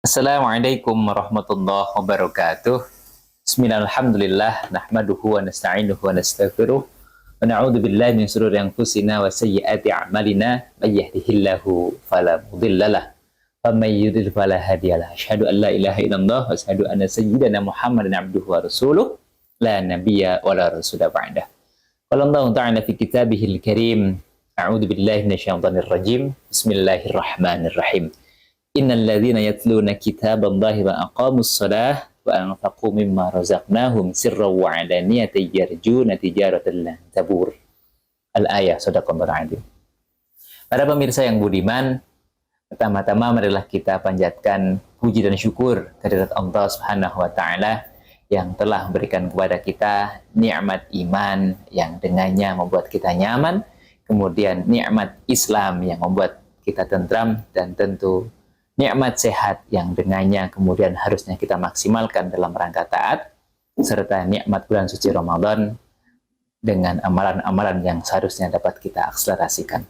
Assalamualaikum warahmatullahi wabarakatuh. Bismillahirrahmanirrahim. Nahmaduhu wa nasta'inuhu wa nastaghfiruh. Wa na'udzu billahi min shururi anfusina wa sayyiati a'malina. May yahdihillahu fala mudhillalah wa may yudhlil fala hadiyalah. Asyhadu an la ilaha illallah wa asyhadu anna sayyidana Muhammadan abduhu wa rasuluh. La nabiyya wa la rasula ba'dah. Qala Allah ta'ala fi kitabihil karim. A'udzu billahi minasyaitonir rajim. Bismillahirrahmanirrahim. Innal ladzina yatluna kitaballahi wa aqamus shalah wa anfaqu mimma razaqnahum sirran wa 'alaniyatan yarjuna tijaratan lan tabur. Al-ayah, shadaqallahu adzim. Para pemirsa yang budiman, pertama-tama marilah kita panjatkan puji dan syukur kehadirat Allah Subhanahu wa taala yang telah memberikan kepada kita nikmat iman yang dengannya membuat kita nyaman, kemudian nikmat Islam yang membuat kita tentram, dan tentu nikmat sehat yang dengannya kemudian harusnya kita maksimalkan dalam rangka taat, serta nikmat bulan suci Ramadan dengan amalan-amalan yang seharusnya dapat kita akselerasikan.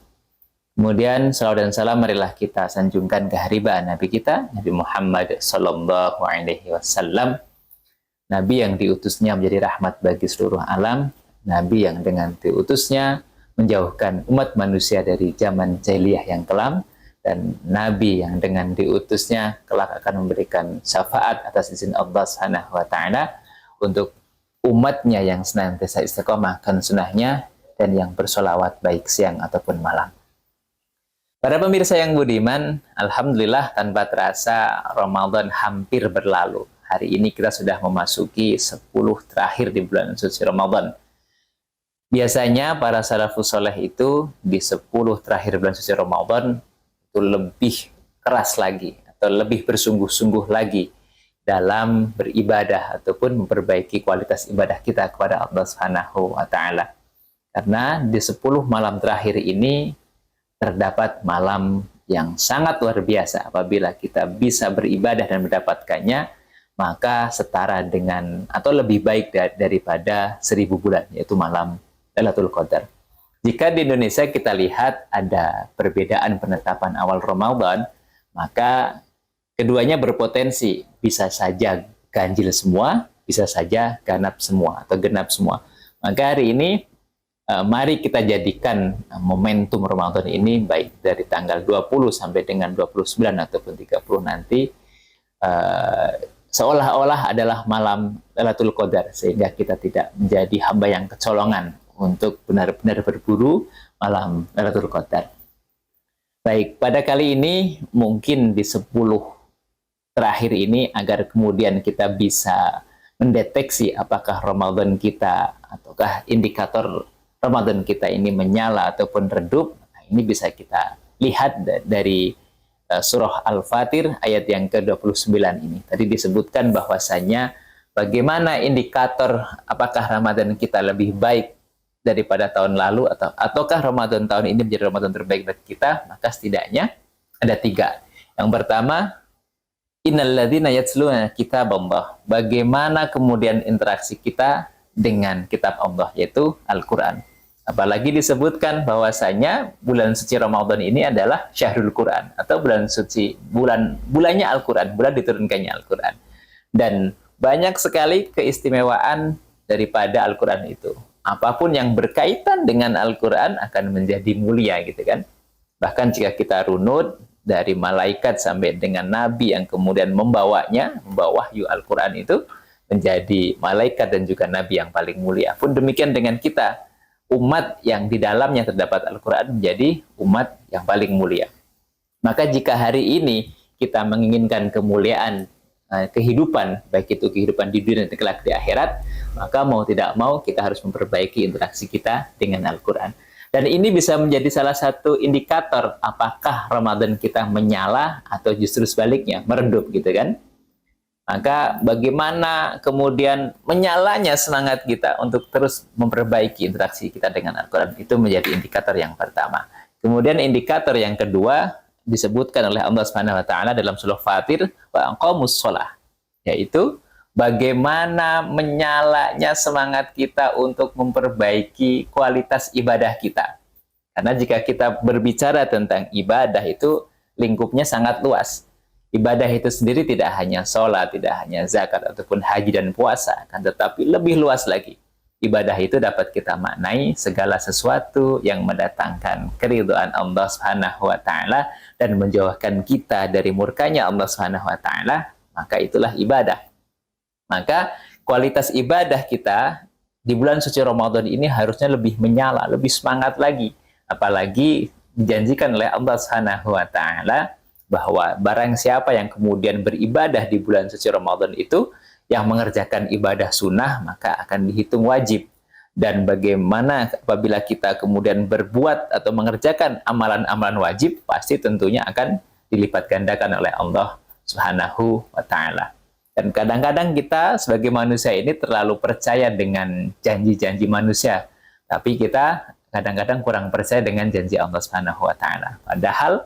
Kemudian salawat dan salam marilah kita sanjungkan keharibaan Nabi kita, Nabi Muhammad Sallallahu Alaihi Wasallam, Nabi yang diutusnya menjadi rahmat bagi seluruh alam, Nabi yang dengan diutusnya menjauhkan umat manusia dari zaman jahiliyah yang kelam, dan Nabi yang dengan diutusnya kelak akan memberikan syafaat atas izin Allah Subhanahu wa taala untuk umatnya yang senantiasa istiqomah kan sunnahnya dan yang bersolawat baik siang ataupun malam. Para pemirsa yang budiman, alhamdulillah tanpa terasa Ramadan hampir berlalu. Hari ini kita sudah memasuki 10 terakhir di bulan suci Ramadan. Biasanya para salafus soleh itu di 10 terakhir bulan suci Ramadan lebih keras lagi atau lebih bersungguh-sungguh lagi dalam beribadah ataupun memperbaiki kualitas ibadah kita kepada Allah Subhanahu wa taala. Karena di 10 malam terakhir ini terdapat malam yang sangat luar biasa. Apabila kita bisa beribadah dan mendapatkannya, maka setara dengan atau lebih baik daripada 1000 bulan, yaitu malam Lailatul Qadar. Jika di Indonesia kita lihat ada perbedaan penetapan awal Ramadan, maka keduanya berpotensi bisa saja ganjil semua, bisa saja genap semua atau genap semua. Maka hari ini mari kita jadikan momentum Ramadan ini baik dari tanggal 20 sampai dengan 29 ataupun 30 nanti seolah-olah adalah malam Lailatul Qadar, sehingga kita tidak menjadi hamba yang kecolongan untuk benar-benar berburu malam Lailatul Qadar. Baik, pada kali ini mungkin di 10 terakhir ini agar kemudian kita bisa mendeteksi apakah Ramadan kita ataukah indikator Ramadan kita ini menyala ataupun redup. Nah, ini bisa kita lihat dari surah Al-Fatir ayat yang ke-29 ini. Tadi disebutkan bahwasanya bagaimana indikator apakah Ramadan kita lebih baik daripada tahun lalu ataukah Ramadan tahun ini menjadi Ramadan terbaik bagi kita, maka setidaknya ada 3. Yang pertama, innal ladzina yatluna kitaballah. Bagaimana kemudian interaksi kita dengan kitab Allah, yaitu Al-Qur'an. Apalagi disebutkan bahwasanya bulan suci Ramadan ini adalah Syahrul Qur'an atau bulan suci, bulannya Al-Qur'an, bulan diturunkannya Al-Qur'an. Dan banyak sekali keistimewaan daripada Al-Qur'an itu. Apapun yang berkaitan dengan Al-Quran akan menjadi mulia, gitu kan. Bahkan jika kita runut dari malaikat sampai dengan Nabi yang kemudian membawa wahyu Al-Quran itu menjadi malaikat dan juga Nabi yang paling mulia. Pun demikian dengan kita, umat yang di dalamnya terdapat Al-Quran menjadi umat yang paling mulia. Maka jika hari ini kita menginginkan kemuliaan kehidupan, baik itu kehidupan di dunia dan kelak di akhirat, maka mau tidak mau kita harus memperbaiki interaksi kita dengan Al-Quran. Dan ini bisa menjadi salah satu indikator apakah Ramadan kita menyala atau justru sebaliknya, meredup, gitu kan. Maka bagaimana kemudian menyalanya semangat kita untuk terus memperbaiki interaksi kita dengan Al-Quran, itu menjadi indikator yang pertama. Kemudian indikator yang kedua disebutkan oleh Allah Subhanahu wa taala dalam surah Fatir, wa aqamus shalah, yaitu bagaimana menyalanya semangat kita untuk memperbaiki kualitas ibadah kita. Karena jika kita berbicara tentang ibadah itu lingkupnya sangat luas. Ibadah itu sendiri tidak hanya sholat, tidak hanya zakat ataupun haji dan puasa, kan, tetapi lebih luas lagi. Ibadah itu dapat kita maknai segala sesuatu yang mendatangkan keridhaan Allah Subhanahu wa taala dan menjauhkan kita dari murkanya Allah Subhanahu wa taala, maka itulah ibadah. Maka kualitas ibadah kita di bulan suci Ramadan ini harusnya lebih menyala, lebih semangat lagi. Apalagi dijanjikan oleh Allah Subhanahu wa taala bahwa barang siapa yang kemudian beribadah di bulan suci Ramadan itu, yang mengerjakan ibadah sunnah, maka akan dihitung wajib. Dan bagaimana apabila kita kemudian berbuat atau mengerjakan amalan-amalan wajib, pasti tentunya akan dilipat gandakan oleh Allah Subhanahu wa taala. Dan kadang-kadang kita sebagai manusia ini terlalu percaya dengan janji-janji manusia, tapi kita kadang-kadang kurang percaya dengan janji Allah Subhanahu wa taala. Padahal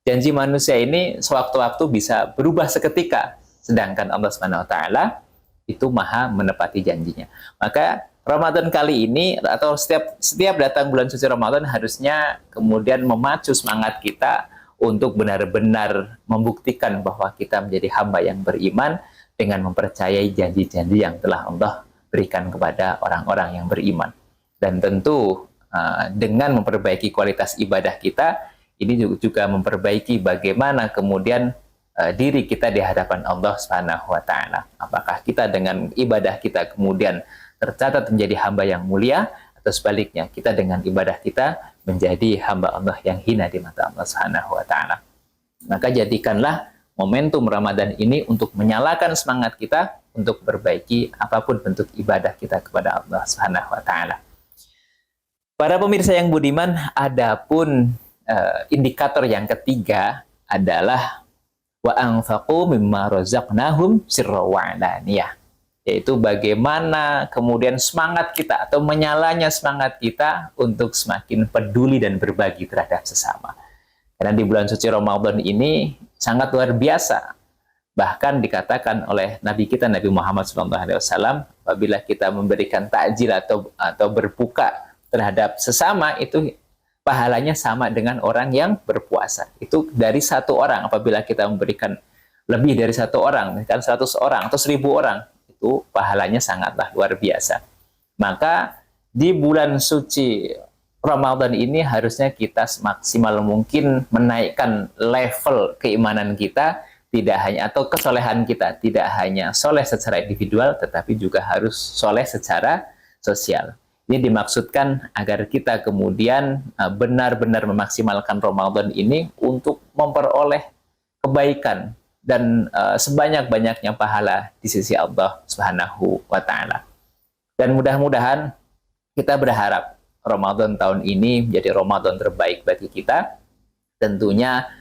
janji manusia ini sewaktu-waktu bisa berubah seketika, sedangkan Allah Subhanahu wa taala itu maha menepati janjinya. Maka Ramadan kali ini atau setiap datang bulan suci Ramadan harusnya kemudian memacu semangat kita untuk benar-benar membuktikan bahwa kita menjadi hamba yang beriman dengan mempercayai janji-janji yang telah Allah berikan kepada orang-orang yang beriman. Dan tentu dengan memperbaiki kualitas ibadah kita, ini juga memperbaiki bagaimana kemudian diri kita di hadapan Allah Subhanahu wa taala. Apakah kita dengan ibadah kita kemudian tercatat menjadi hamba yang mulia, atau sebaliknya kita dengan ibadah kita menjadi hamba Allah yang hina di mata Allah Subhanahu wa taala. Maka jadikanlah momentum Ramadan ini untuk menyalakan semangat kita untuk perbaiki apapun bentuk ibadah kita kepada Allah Subhanahu wa taala. Para pemirsa yang budiman, adapun indikator yang ketiga adalah wa anfaqu mimma razaqnahum sirra wa alaniyah, yaitu bagaimana kemudian semangat kita atau menyalanya semangat kita untuk semakin peduli dan berbagi terhadap sesama. Karena di bulan suci Ramadan ini sangat luar biasa. Bahkan dikatakan oleh Nabi kita Nabi Muhammad SAW, apabila kita memberikan takjil atau berbuka terhadap sesama, itu pahalanya sama dengan orang yang berpuasa. Itu dari satu orang. Apabila kita memberikan lebih dari satu orang, misalkan 100 orang atau 1000 orang, itu pahalanya sangatlah luar biasa. Maka di bulan suci Ramadan ini harusnya kita semaksimal mungkin menaikkan level keimanan kita, tidak hanya atau kesolehan kita, tidak hanya soleh secara individual, tetapi juga harus soleh secara sosial. Ini dimaksudkan agar kita kemudian benar-benar memaksimalkan Ramadan ini untuk memperoleh kebaikan dan sebanyak-banyaknya pahala di sisi Allah Subhanahu wa taala. Dan mudah-mudahan kita berharap Ramadan tahun ini menjadi Ramadan terbaik bagi kita. Tentunya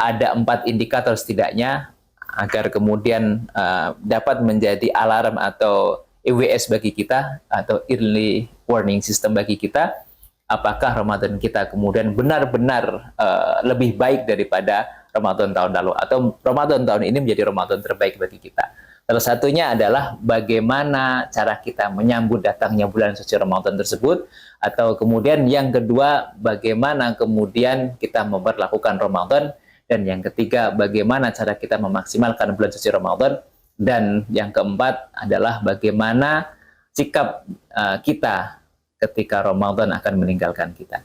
ada 4 indikator setidaknya agar kemudian dapat menjadi alarm atau EWS bagi kita atau early warning system bagi kita, apakah Ramadan kita kemudian benar-benar lebih baik daripada Ramadan tahun lalu, atau Ramadan tahun ini menjadi Ramadan terbaik bagi kita. Salah satunya adalah bagaimana cara kita menyambut datangnya bulan suci Ramadan tersebut, atau kemudian yang kedua, bagaimana kemudian kita memperlakukan Ramadan, dan yang ketiga, bagaimana cara kita memaksimalkan bulan suci Ramadan, dan yang keempat adalah bagaimana sikap kita ketika Ramadan akan meninggalkan kita.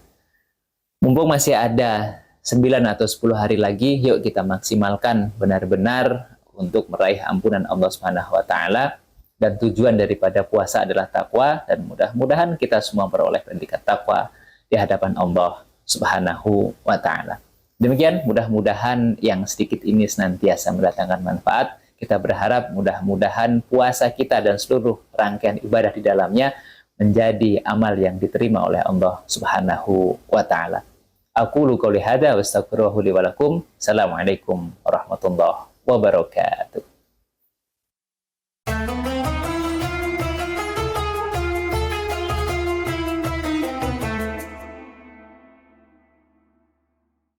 Mumpung masih ada 9 atau 10 hari lagi, yuk kita maksimalkan benar-benar untuk meraih ampunan Allah Subhanahu wa taala, dan tujuan daripada puasa adalah takwa, dan mudah-mudahan kita semua beroleh predikat takwa di hadapan Allah Subhanahu wa taala. Demikian, mudah-mudahan yang sedikit ini senantiasa mendatangkan manfaat. Kita berharap mudah-mudahan puasa kita dan seluruh rangkaian ibadah di dalamnya menjadi amal yang diterima oleh Allah Subhanahu wa taala. Aqulu qouli hadza wa astaghfiruhu li wa lakum. Assalamualaikum warahmatullahi wabarakatuh.